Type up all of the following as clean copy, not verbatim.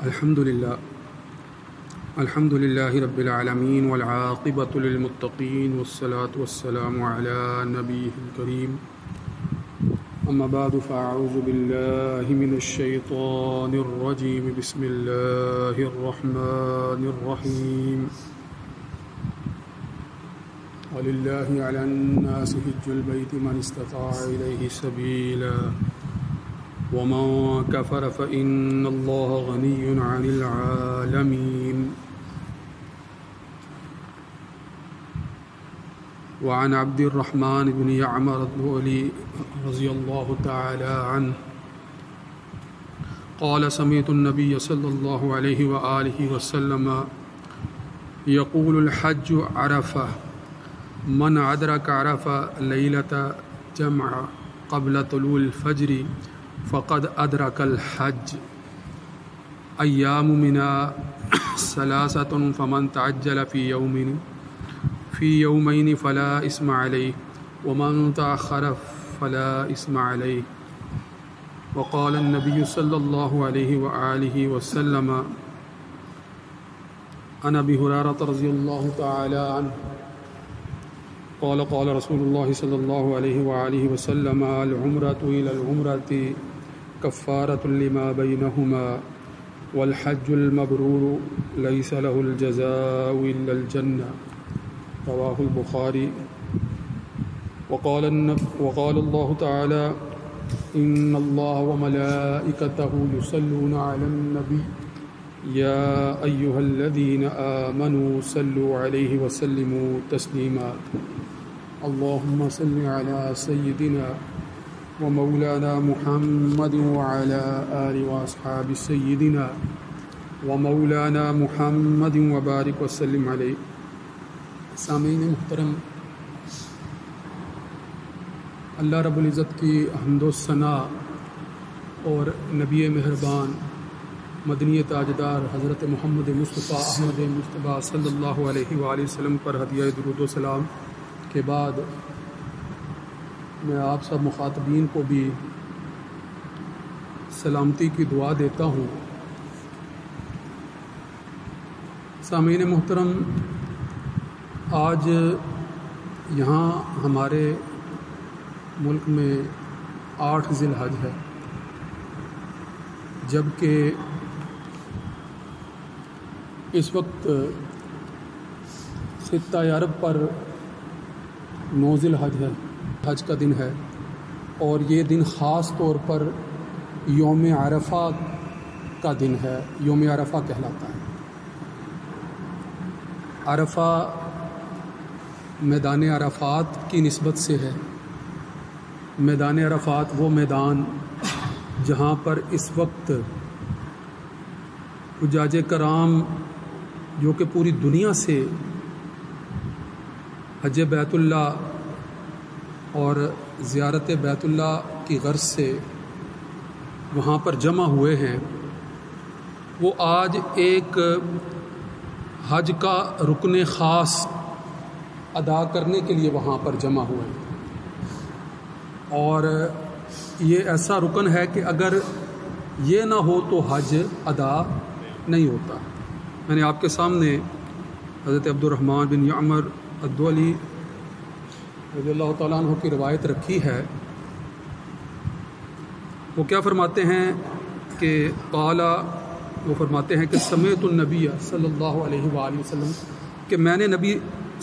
الحمد لله رب العالمين والعاقبة للمتقين والصلاة والسلام على نبيه الكريم أما بعد فأعوذ بالله من الشيطان الرجيم بسم الله الرحمن الرحيم ولله على الناس حج البيت من استطاع إليه سبيلا ومن كفر فإن الله غني عن العالمين وعن عبد الرحمن بن يعمر الدولي رضي الله تعالى عنه قال سمعت النبي صلى الله عليه وآله وسلم يقول الحج عرفة من أدرك عرفة ليلة جمع قبل طلوع الفجر فقد أدرك الحج أيام منها ثلاثة فمن تعجل في يومين فلا إثم عليه ومن تأخر فلا إثم عليه وقال النبي صلى الله عليه وآله وسلم عن أبي هريرة رضي الله تعالى عنه قال رسول الله صلى الله عليه وآله وسلم العمرة إلى العمرة كفارة لما بينهما والحج المبرور ليس له الجزاء إلا الجنة رواه البخاري وقال الله تعالى إن الله وملائكته يصلون على النبي يا أيها الذين آمنوا صلوا عليه وسلموا تسليما اللهم صل على سيدنا ومولانا محمد وعلى آل وأصحاب سيدنا ومولانا محمد وبارك وسلم علیہ. سامعین محترم، اللہ رب العزت کی حمد و ثنا اور نبی مہربان مدنی تاجدار حضرت محمد مصطفیٰ احمد مصطفیٰ صلی اللہ علیہ وآلہ وسلم پر ہدیہ درود و سلام کے بعد میں آپ سب مخاطبین کو بھی سلامتی کی دعا دیتا ہوں. سامعین محترم، آج یہاں ہمارے ملک میں 8 ذی الحج ہے، جبکہ اس وقت 6 عرب پر 9 ذی الحج ہے، حج کا دن ہے، اور یہ دن خاص طور پر یوم عرفہ کا دن ہے. یوم عرفہ کہلاتا ہے. عرفہ میدان عرفات کی نسبت سے ہے. میدان عرفات وہ میدان جہاں پر اس وقت حجاج کرام جو کہ پوری دنیا سے حج بیت اللہ اور زیارت بیت اللہ کی غرض سے وہاں پر جمع ہوئے ہیں، وہ آج ایک حج کا رکن خاص ادا کرنے کے لیے وہاں پر جمع ہوئے ہیں. اور یہ ایسا رکن ہے کہ اگر یہ نہ ہو تو حج ادا نہیں ہوتا. میں نے آپ کے سامنے حضرت عبد الرحمن بن یعمر الدولی رضی اللہ تعالیٰ عنہ کی روایت رکھی ہے. وہ کیا فرماتے ہیں کہ وہ فرماتے ہیں کہ سمعت النبی صلی اللہ علیہ وآلہ وسلم، کہ میں نے نبی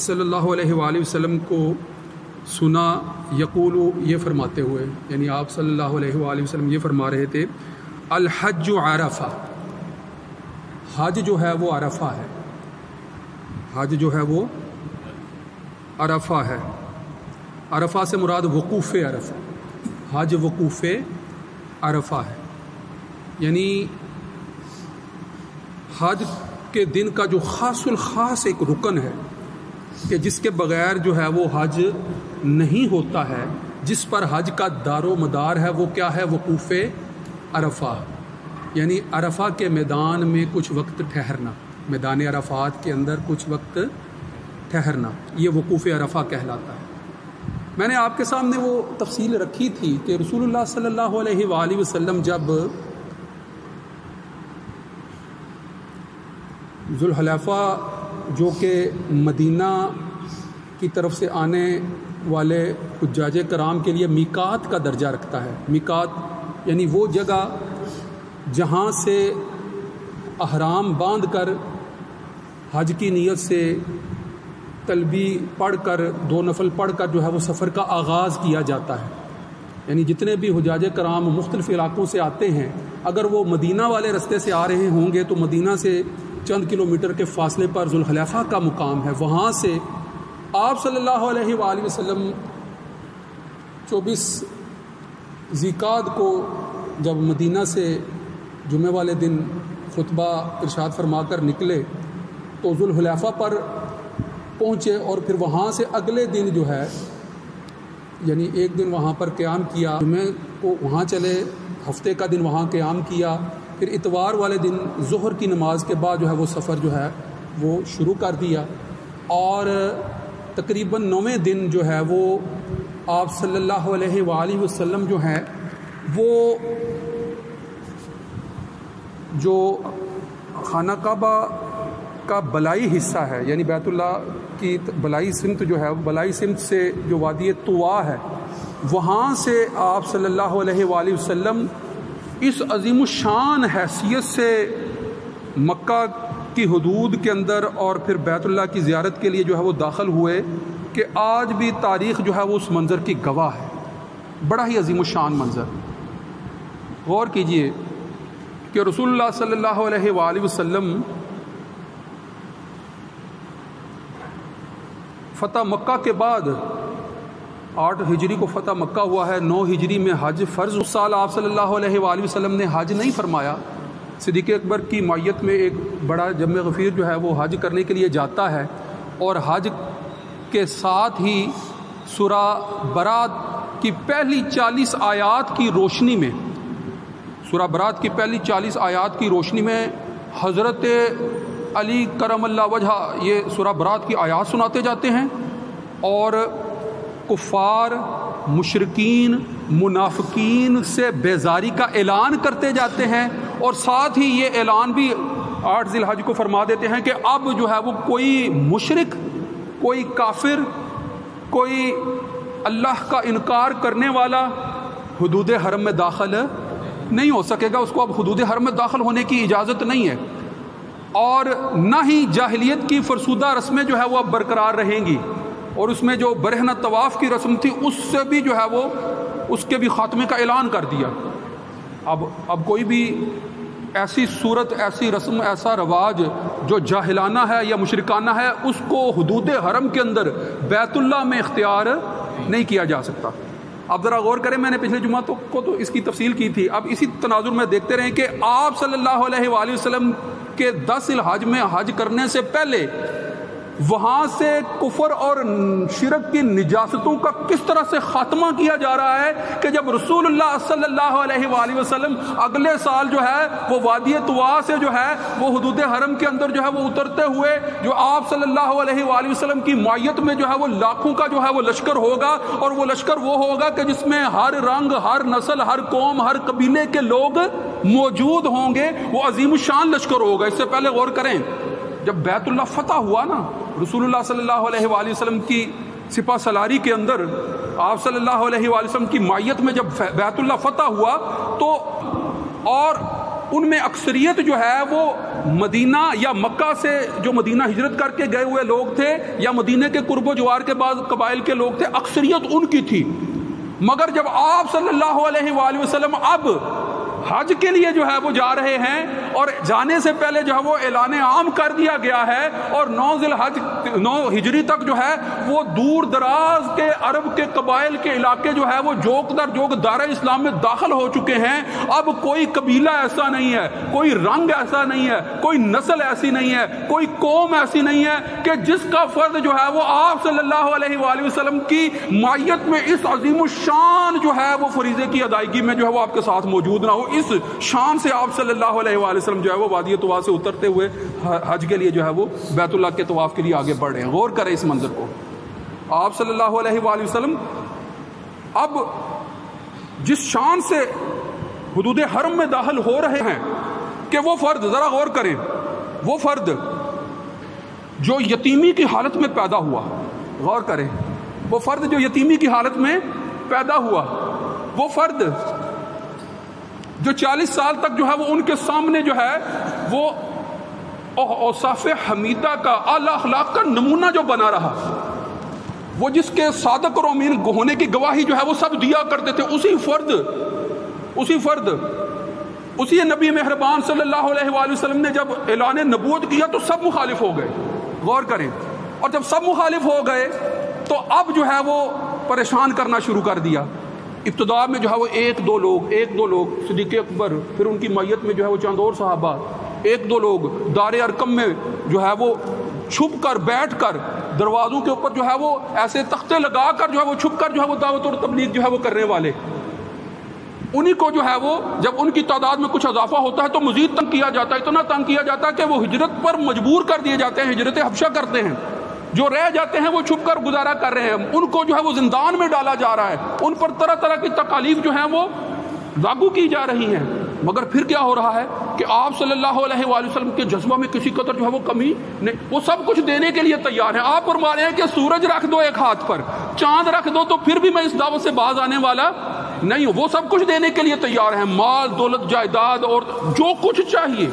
صلی اللہ علیہ وآلہ وسلم کو سنا یقول، یہ فرماتے ہوئے، یعنی آپ صلی اللہ علیہ وآلہ وسلم یہ فرما رہے تھے، الحج عرفہ، حج جو ہے وہ عرفہ ہے. حج جو ہے وہ عرفہ ہے. عرفہ سے مراد وقوف عرفہ، حج وقوف عرفہ ہے. یعنی حج کے دن کا جو خاص الخاص ایک رکن ہے کہ جس کے بغیر جو ہے وہ حج نہیں ہوتا ہے، جس پر حج کا دار و مدار ہے، وہ کیا ہے؟ وقوف عرفہ. یعنی عرفہ کے میدان میں کچھ وقت ٹھہرنا، میدان عرفات کے اندر کچھ وقت ٹھہرنا، یہ وقوف عرفہ کہلاتا ہے. میں نے آپ کے سامنے وہ تفصیل رکھی تھی کہ رسول اللہ صلی اللہ علیہ وآلہ وسلم جب ذوالحلیفہ جو کہ مدینہ کی طرف سے آنے والے حجاج کرام کے لیے میقات کا درجہ رکھتا ہے. میقات یعنی وہ جگہ جہاں سے احرام باندھ کر حج کی نیت سے تلبی پڑھ کر 2 نفل پڑھ کر جو ہے وہ سفر کا آغاز کیا جاتا ہے. یعنی جتنے بھی حجاج کرام مختلف علاقوں سے آتے ہیں اگر وہ مدینہ والے رستے سے آ رہے ہوں گے تو مدینہ سے چند کلومیٹر کے فاصلے پر ذوالحلیفہ کا مقام ہے. وہاں سے آپ صلی اللہ علیہ وآلہ وسلم 24 ذیقعدہ کو جب مدینہ سے جمعہ والے دن خطبہ ارشاد فرما کر نکلے تو ذوالحلیفہ پر پہنچے اور پھر وہاں سے اگلے دن جو ہے یعنی ایک دن وہاں پر قیام کیا, جمعہ کو وہاں چلے, ہفتے کا دن وہاں قیام کیا, پھر اتوار والے دن ظہر کی نماز کے بعد جو ہے وہ سفر جو ہے وہ شروع کر دیا اور تقریباً 9ویں دن جو ہے وہ آپ صلی اللہ علیہ وآلہ وسلم جو ہیں وہ جو خانہ کعبہ کا بلائی حصہ ہے یعنی بیت اللہ کی بلائی سمت جو ہے بلائی سمت سے جو وادی طوا ہے وہاں سے آپ صلی اللہ علیہ وآلہ وسلم اس عظیم الشان حیثیت سے مکہ کی حدود کے اندر اور پھر بیت اللہ کی زیارت کے لیے جو ہے وہ داخل ہوئے کہ آج بھی تاریخ جو ہے وہ اس منظر کی گواہ ہے. بڑا ہی عظیم الشان منظر. غور کیجئے کہ رسول اللہ صلی اللہ علیہ وآلہ وسلم فتح مکہ کے بعد 8 ہجری کو فتح مکہ ہوا ہے, 9 ہجری میں حج فرض. اس سال آپ صلی اللہ علیہ وآلہ وسلم نے حج نہیں فرمایا. صدیق اکبر کی مائیت میں ایک بڑا جم غفیر جو ہے وہ حج کرنے کے لیے جاتا ہے اور حج کے ساتھ ہی سورہ برات کی پہلی 40 آیات کی روشنی میں سورہ برات کی پہلی 40 آیات کی روشنی میں حضرت علی کرم اللہ وجہ یہ سورہ برات کی آیات سناتے جاتے ہیں اور کفار مشرکین منافقین سے بیزاری کا اعلان کرتے جاتے ہیں اور ساتھ ہی یہ اعلان بھی 8 ذی الحج کو فرما دیتے ہیں کہ اب جو ہے وہ کوئی مشرک, کوئی کافر, کوئی اللہ کا انکار کرنے والا حدود حرم میں داخل نہیں ہو سکے گا. اس کو اب حدود حرم میں داخل ہونے کی اجازت نہیں ہے اور نہ ہی جاہلیت کی فرسودہ رسمیں جو ہے وہ اب برقرار رہیں گی اور اس میں جو برہنہ طواف کی رسم تھی اس سے بھی جو ہے وہ اس کے بھی خاتمے کا اعلان کر دیا. اب کوئی بھی ایسی صورت, ایسی رسم, ایسا رواج جو جاہلانہ ہے یا مشرکانہ ہے اس کو حدود حرم کے اندر بیت اللہ میں اختیار نہیں کیا جا سکتا. اب ذرا غور کریں, میں نے پچھلے جمعہ کو تو اس کی تفصیل کی تھی. اب اسی تناظر میں دیکھتے رہیں کہ آپ صلی اللہ علیہ وآلہ وسلم کے 10 ذی الحج میں حج کرنے سے پہلے وہاں سے کفر اور شرک کی نجاستوں کا کس طرح سے خاتمہ کیا جا رہا ہے کہ جب رسول اللہ صلی اللہ علیہ وآلہ وسلم اگلے سال جو ہے وہ وادی طوا سے جو ہے وہ حدود حرم کے اندر جو ہے وہ اترتے ہوئے جو آپ صلی اللہ علیہ وآلہ وسلم کی معیت میں جو ہے وہ لاکھوں کا جو ہے وہ لشکر ہوگا اور وہ لشکر وہ ہوگا کہ جس میں ہر رنگ, ہر نسل, ہر قوم, ہر قبیلے کے لوگ موجود ہوں گے. وہ عظیم الشان لشکر ہوگا. اس سے پہلے غور کریں, جب بیت اللہ فتح ہوا نا, رسول اللہ صلی اللہ علیہ وآلہ وسلم کی سپہ سالاری کے اندر آپ صلی اللہ علیہ وآلہ وسلم کی معیت میں جب بیت اللہ فتح ہوا تو اور ان میں اکثریت جو ہے وہ مدینہ یا مکہ سے جو مدینہ ہجرت کر کے گئے ہوئے لوگ تھے یا مدینہ کے قرب و جوار کے بعض قبائل کے لوگ تھے, اکثریت ان کی تھی. مگر جب آپ صلی اللہ علیہ وآلہ وسلم اب حج کے لیے جو ہے وہ جا رہے ہیں اور جانے سے پہلے جو ہے وہ اعلان عام کر دیا گیا ہے اور 9 ہجری تک جو ہے وہ دور دراز کے عرب کے قبائل کے علاقے جو ہے وہ جوک در جوک دائرہ اسلام میں داخل ہو چکے ہیں. اب کوئی قبیلہ ایسا نہیں ہے, کوئی رنگ ایسا نہیں ہے, کوئی نسل ایسی نہیں ہے, کوئی قوم ایسی نہیں ہے کہ جس کا فرد جو ہے وہ آپ صلی اللہ علیہ وآلہ وسلم کی معیت میں اس عظیم الشان جو ہے وہ فریضے کی ادائیگی میں جو ہے وہ آپ کے ساتھ موجود نہ ہو. اس شان سے آپ صلی اللہ علیہ وآلہ وسلم جو ہے وہ وادی طوا سے اترتے ہوئے حج کے لیے جو ہے وہ بیت اللہ کے طواف کے لیے آگے بڑھ رہے ہیں. غور کریں اس منظر کو. آپ صلی اللہ علیہ وآلہ وسلم اب جس شان سے حدود حرم میں داخل ہو رہے ہیں کہ وہ فرد, ذرا غور کریں, وہ فرد جو یتیمی کی حالت میں پیدا ہوا، غور کریں، وہ فرد جو یتیمی کی حالت میں پیدا ہوا، وہ فرد جو 40 سال تک جو ہے وہ ان کے سامنے جو ہے وہ اوصاف حمیدہ کا، اعلیٰ اخلاق کا نمونہ جو بنا رہا، وہ جس کے صادق اور امین ہونے کی گواہی جو ہے وہ سب دیا کرتے تھے، اسی نبی مہربان صلی اللہ علیہ وآلہ وسلم نے جب اعلان نبوت کیا تو سب مخالف ہو گئے، غور کریں، اور جب سب مخالف ہو گئے تو اب جو ہے وہ پریشان کرنا شروع کر دیا۔ ابتدا میں جو ہے وہ ایک دو لوگ صدیق اکبر، پھر ان کی معیت میں جو ہے وہ چند اور صحابہ، ایک دو لوگ دار ارقم میں جو ہے وہ چھپ کر بیٹھ کر دروازوں کے اوپر جو ہے وہ ایسے تختے لگا کر جو ہے وہ چھپ کر جو ہے وہ دعوت اور تبلیغ جو ہے وہ کرنے والے، انہی کو جو ہے وہ جب ان کی تعداد میں کچھ اضافہ ہوتا ہے تو مزید تنگ کیا جاتا ہے، اتنا تنگ کیا جاتا ہے کہ وہ ہجرت پر مجبور کر دیے جاتے ہیں، ہجرت حبشہ کرتے ہیں، جو رہ جاتے ہیں وہ چھپ کر گزارا کر رہے ہیں، ان کو جو ہے وہ زندان میں ڈالا جا رہا ہے، ان پر طرح طرح کی تکالیف جو ہیں وہ لاگو کی جا رہی ہیں، مگر پھر کیا ہو رہا ہے کہ آپ صلی اللہ علیہ وآلہ وسلم کے جذبہ میں کسی قدر جو ہے وہ کمی نہیں، وہ سب کچھ دینے کے لیے تیار ہیں۔ آپ فرما رہے ہیں کہ سورج رکھ دو ایک ہاتھ پر، چاند رکھ دو تو پھر بھی میں اس دعوت سے باز آنے والا نہیں ہوں، وہ سب کچھ دینے کے لیے تیار ہیں، مال دولت جائیداد اور جو کچھ چاہیے،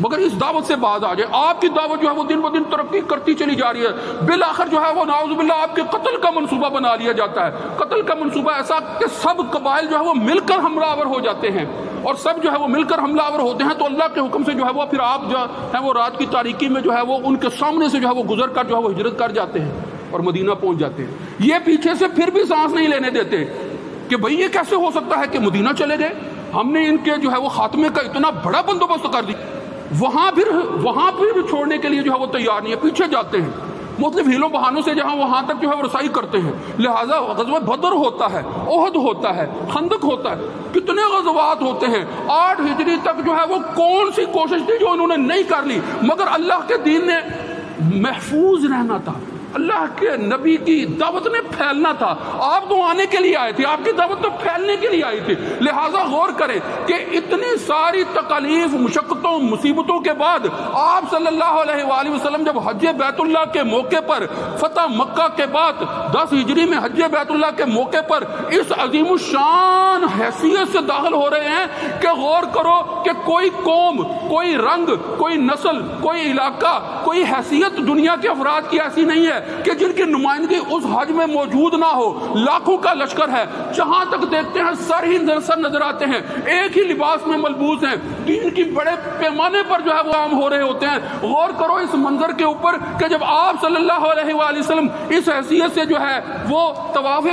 مگر اس دعوت سے باز آ جائے۔ آپ کی دعوت جو ہے وہ دن ب دن ترقی کرتی چلی جا رہی ہے، بالآخر جو ہے وہ نعوذ باللہ آپ کے قتل کا منصوبہ بنا لیا جاتا ہے، قتل کا منصوبہ ایسا کہ سب قبائل جو ہے وہ مل کر حملہ آور ہو جاتے ہیں، اور سب جو ہے وہ مل کر حملہ آور ہوتے ہیں تو اللہ کے حکم سے جو ہے وہ پھر آپ جو ہے وہ رات کی تاریکی میں جو ہے وہ ان کے سامنے سے جو ہے وہ گزر کر جو ہے وہ ہجرت کر جاتے ہیں اور مدینہ پہنچ جاتے ہیں۔ یہ پیچھے سے پھر بھی سانس نہیں لینے دیتے کہ بھئی یہ کیسے ہو سکتا ہے کہ مدینہ چلے گئے، ہم نے ان کے جو ہے وہ خاتمے کا اتنا بڑا بندوبست کر دیا، وہاں پھر چھوڑنے کے لیے جو ہے وہ تیار نہیں ہے، پیچھے جاتے ہیں مختلف ہیلوں بہانوں سے جہاں وہاں تک جو ہے وہ رسائی کرتے ہیں۔ لہٰذا غزوہ بدر ہوتا ہے، احد ہوتا ہے، خندق ہوتا ہے، کتنے غزوات ہوتے ہیں، 8 ہجری تک جو ہے وہ کون سی کوشش تھی جو انہوں نے نہیں کر لی، مگر اللہ کے دین نے محفوظ رہنا تھا، اللہ کے نبی کی دعوت نے پھیلنا تھا۔ آپ تو آنے کے لیے آئے تھے، آپ کی دعوت تو پھیلنے کے لیے آئی تھی، لہٰذا غور کریں کہ اتنی ساری تکالیف، مشقتوں، مصیبتوں کے بعد آپ صلی اللہ علیہ وآلہ وسلم جب حج بیت اللہ کے موقع پر، فتح مکہ کے بعد 10 ہجری میں حج بیت اللہ کے موقع پر اس عظیم الشان حیثیت سے داخل ہو رہے ہیں کہ غور کرو کہ کوئی قوم، کوئی رنگ، کوئی نسل، کوئی علاقہ، کوئی حیثیت دنیا کے افراد کی ایسی نہیں ہے کہ جن کی نمائندگی اس حج میں موجود نہ ہو، لاکھوں کا لشکر ہے، جہاں تک دیکھتے ہیں سر نظر آتے ہیں، ایک ہی لباس میں ملبوس ہیں، دین کی بڑے پیمانے پر جو ہے وہ عام ہو رہے ہوتے ہیں۔ غور کرو اس منظر کے اوپر کہ جب آپ صلی اللہ علیہ وآلہ وسلم اس حیثیت سے جو ہے وہ طواف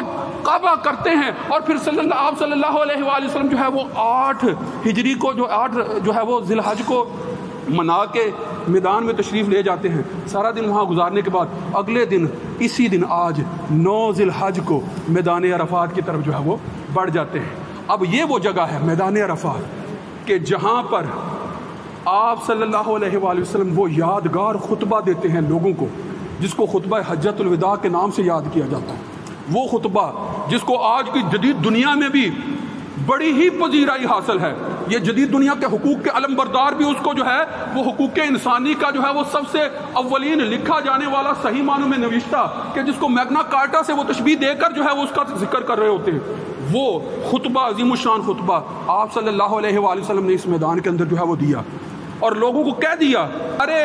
کعبہ کرتے ہیں، اور پھر آپ صلی اللہ علیہ وآلہ وسلم جو ہے وہ 8 ہجری کو جو ہے وہ ذی الحج کو منا کے میدان میں تشریف لے جاتے ہیں، سارا دن وہاں گزارنے کے بعد اگلے دن اسی دن آج 9 ذی الحج کو میدان عرفات کی طرف جو ہے وہ بڑھ جاتے ہیں۔ اب یہ وہ جگہ ہے میدان عرفات کہ جہاں پر آپ صلی اللہ علیہ وآلہ وسلم وہ یادگار خطبہ دیتے ہیں لوگوں کو، جس کو خطبہ حجۃ الوداع کے نام سے یاد کیا جاتا ہے، وہ خطبہ جس کو آج کی جدید دنیا میں بھی بڑی ہی پذیرائی حاصل ہے، یہ جدید دنیا کے حقوق کے علمبردار بھی اس کو جو ہے وہ حقوق انسانی کا جو ہے وہ سب سے اولین لکھا جانے والا صحیح معنوں میں نوشتہ، کہ جس کو میگنا کارٹا سے وہ تشبیہ دے کر جو ہے وہ اس کا ذکر کر رہے ہوتے ہیں، وہ خطبہ، عظیم الشان خطبہ آپ صلی اللہ علیہ وآلہ وسلم نے اس میدان کے اندر جو ہے وہ دیا، اور لوگوں کو کہہ دیا ارے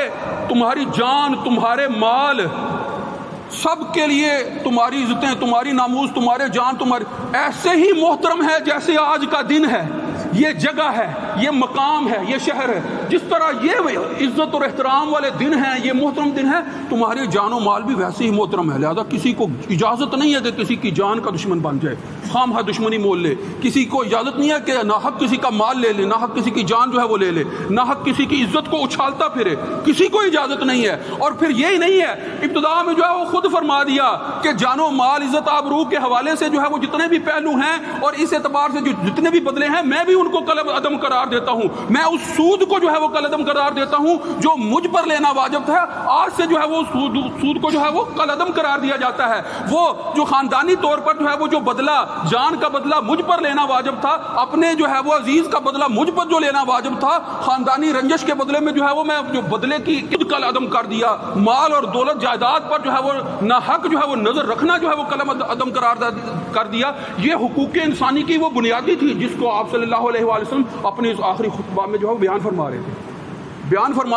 تمہاری جان، تمہارے مال، سب کے لیے تمہاری عزتیں، تمہاری ناموس، تمہارے جان تمہارے ایسے ہی محترم ہے جیسے آج کا دن ہے، یہ جگہ ہے، یہ مقام ہے، یہ شہر ہے، جس طرح یہ عزت اور احترام والے دن ہیں، یہ محترم دن ہے، تمہاری جان و مال بھی ویسے ہی محترم ہے، لہذا کسی کو اجازت نہیں ہے کہ کسی کی جان کا دشمن بن جائے، خواہ دشمنی مول لے، کسی کو اجازت نہیں ہے کہ ناحق کسی کا مال لے لے، ناحق کسی کی جان جو ہے وہ لے لے، ناحق کسی کی عزت کو اچھالتا پھرے، کسی کو اجازت نہیں ہے۔ اور پھر یہی نہیں ہے، ابتدا میں جو ہے وہ خود فرما دیا کہ جان و مال، عزت آبرو کے حوالے سے جو ہے وہ جتنے بھی پہلو ہیں اور اس اعتبار سے جو جتنے بھی بدلے ہیں، میں بھی ان کو قلب عدم قرار قرار دیتا ہوں، میں اس سود کو جو ہے وہ کالعدم قرار دیتا ہوں جو مجھ پر لینا واجب تھا، آج سے جو ہے وہ سود کو جو ہے وہ کالعدم قرار دیا جاتا ہے۔ وہ جو خاندانی طور پر جو ہے وہ جو بدلہ، جان کا بدلہ مجھ پر لینا واجب تھا، اپنے جو ہے وہ عزیز کا بدلہ مجھ پر جو لینا واجب تھا، خاندانی رنجش کے بدلے میں جو ہے وہ میں جو بدلے کی کالعدم کر دیا۔ مال اور دولت جائیداد پر جو ہے وہ ناحق جو ہے وہ نظر رکھنا جو ہے وہ کالعدم قرار کر دیا۔ یہ حقوق انسانی کی وہ بنیادی تھی جس کو آپ صلی اللہ علیہ وآلہ وسلم اپنے اس آخری خطبہ میں جو ہے بیان فرما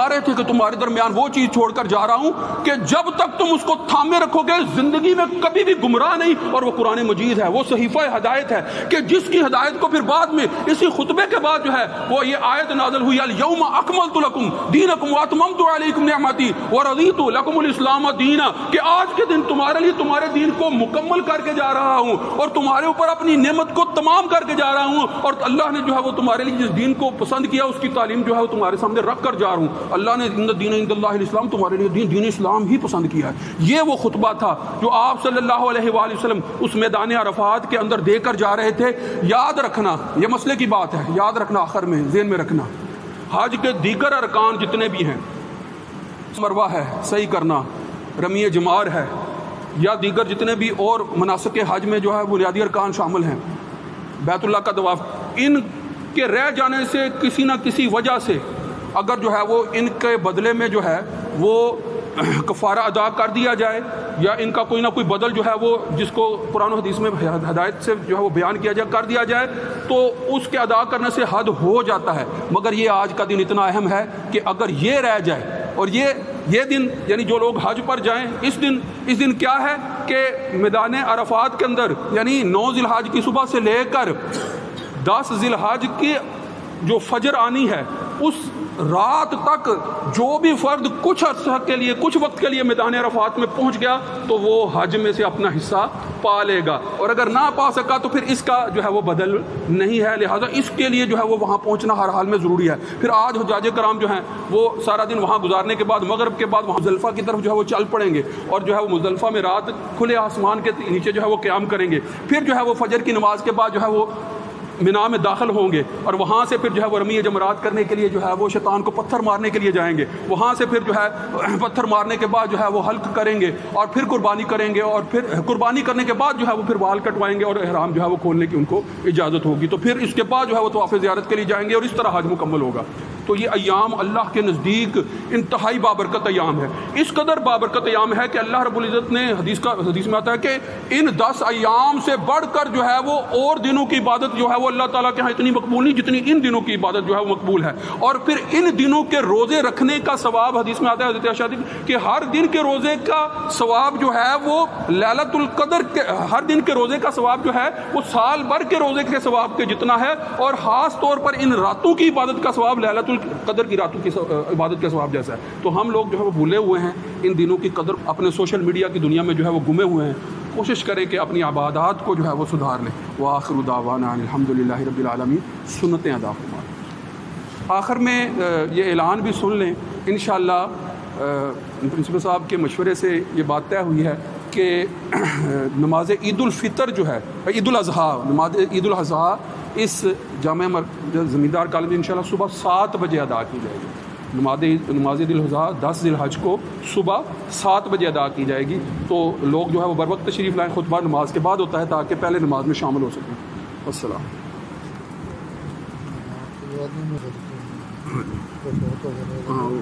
رہے تھے کہ تمہارے درمیان وہ چیز چھوڑ کر جا رہا ہوں کہ جب تک تم اس کو تھامے رکھو گے زندگی میں کبھی بھی گمراہ نہیں، اور وہ قرآن مجید ہے، وہ صحیفہ ہدایت ہے کہ جس کی ہدایت کو پھر بعد میں اسی خطبے کے بعد جو ہے وہ یہ آیت نازل ہوئی، الیوم اکملت لکم دینکم واتممت علیکم نعمتی ورضیت لکم الاسلام دینا، کہ آج کے دن تمہارے لیے تمہارے دین کو مکمل کر کے جا رہا ہوں اور تمہارے اوپر اپنی نعمت کو تمام کر کے جا رہا ہوں، اور اللہ نے جو ہے وہ تمہارے لیے جس دین کو پسند کیا اس کی تعلیم جو ہے وہ تمہارے سامنے رکھ کر جا رہا ہوں۔ اللہ نے دین عند اللہ الاسلام، تمہارے لیے دین اسلام ہی پسند کیا ہے۔ یہ وہ خطبہ تھا جو آپ صلی اللہ علیہ وآلہ وسلم اس میدان عرفات کے اندر دے کر جا رہے تھے۔ یاد رکھنا، یہ مسئلے کی بات ہے، یاد رکھنا، آخر میں ذہن میں رکھنا، حج کے دیگر ارکان جتنے بھی ہیں، مروہ ہے صحیح کرنا، رمی جمار ہے، یا دیگر جتنے بھی اور مناسک حج میں جو ہے بنیادی ارکان شامل ہیں، بیت اللہ کا طواف، ان کے رہ جانے سے کسی نہ کسی وجہ سے اگر جو ہے وہ ان کے بدلے میں جو ہے وہ کفارہ ادا کر دیا جائے، یا ان کا کوئی نہ کوئی بدل جو ہے وہ جس کو قرآن و حدیث میں ہدایت سے جو ہے وہ بیان کیا جائے کر دیا جائے، تو اس کے ادا کرنے سے حد ہو جاتا ہے۔ مگر یہ آج کا دن اتنا اہم ہے کہ اگر یہ رہ جائے، اور یہ دن یعنی جو لوگ حج پر جائیں، اس دن کیا ہے کہ میدان عرفات کے اندر یعنی 9 ذی الحج کی صبح سے لے کر 10 ذی الحج کی جو فجر آنی ہے اس رات تک جو بھی فرد کچھ عرصہ کے لیے، کچھ وقت کے لیے میدان عرفات میں پہنچ گیا تو وہ حج میں سے اپنا حصہ پا لے گا، اور اگر نہ پا سکا تو پھر اس کا جو ہے وہ بدل نہیں ہے، لہذا اس کے لیے جو ہے وہ وہاں پہنچنا ہر حال میں ضروری ہے۔ پھر آج حجاج کرام جو ہیں وہ سارا دن وہاں گزارنے کے بعد مغرب کے بعد وہاں مزدلفہ کی طرف جو ہے وہ چل پڑیں گے، اور جو ہے وہ مزدلفہ میں رات کھلے آسمان کے نیچے جو ہے وہ قیام کریں گے، پھر جو ہے وہ فجر کی نماز کے بعد جو ہے وہ مینا میں داخل ہوں گے، اور وہاں سے پھر جو ہے وہ رمی جمرات کرنے کے لیے جو ہے وہ شیطان کو پتھر مارنے کے لیے جائیں گے، وہاں سے پھر جو ہے پتھر مارنے کے بعد جو ہے وہ حلق کریں گے، اور پھر قربانی کریں گے، اور پھر قربانی کرنے کے بعد جو ہے وہ پھر بال کٹوائیں گے اور احرام جو ہے وہ کھولنے کی ان کو اجازت ہوگی، تو پھر اس کے بعد جو ہے وہ طواف زیارت کے لیے جائیں گے، اور اس طرح حج مکمل ہوگا۔ تو یہ ایام اللہ کے نزدیک انتہائی بابرکت ایام ہے، اس قدر بابرکت ایام ہے کہ اللہ رب العزت نے حدیث میں آتا ہے کہ ان 10 ایام سے بڑھ کر جو ہے وہ اور دنوں کی عبادت جو ہے وہ اللہ تعالیٰ کے ہاں اتنی مقبول نہیں جتنی ان دنوں کی عبادت جو ہے وہ مقبول ہے۔ اور پھر ان دنوں کے روزے رکھنے کا ثواب حدیث میں آتا ہے حضرت عائشہ کہ ہر دن کے روزے کا ثواب جو ہے وہ لیلۃ القدر کے ہر دن کے روزے کا ثواب جو ہے وہ سال بھر کے روزے کے ثواب کے جتنا ہے، اور خاص طور پر ان راتوں کی عبادت کا ثواب لیلۃ القدر کی راتوں کی عبادت کے ثواب جیسا ہے۔ تو ہم لوگ جو ہے وہ بھولے ہوئے ہیں ان دنوں کی قدر، اپنے سوشل میڈیا کی دنیا میں جو ہے وہ گمے ہوئے ہیں۔ کوشش کریں کہ اپنی عبادات کو جو ہے وہ سدھار لیں۔ وآخر دعوانا الحمدللہ رب العالمین، سنتیں ادا فرمائیں۔ آخر میں یہ اعلان بھی سن لیں، انشاءاللہ پرنسپل صاحب کے مشورے سے یہ بات طے ہوئی ہے کہ نماز عید الفطر جو ہے عید الاضحیٰ، نماز عید الاضحیٰ اس جامع زمیندار کالج میں انشاءاللہ صبح 7 بجے ادا کی جائے گی۔ نماز عید الاضحیٰ 10 ذی الحج کو صبح 7 بجے ادا کی جائے گی، تو لوگ جو ہے وہ بر وقت تشریف لائیں، خطبہ نماز کے بعد ہوتا ہے تاکہ پہلے نماز میں شامل ہو سکیں۔ السلام۔ ہاں وہ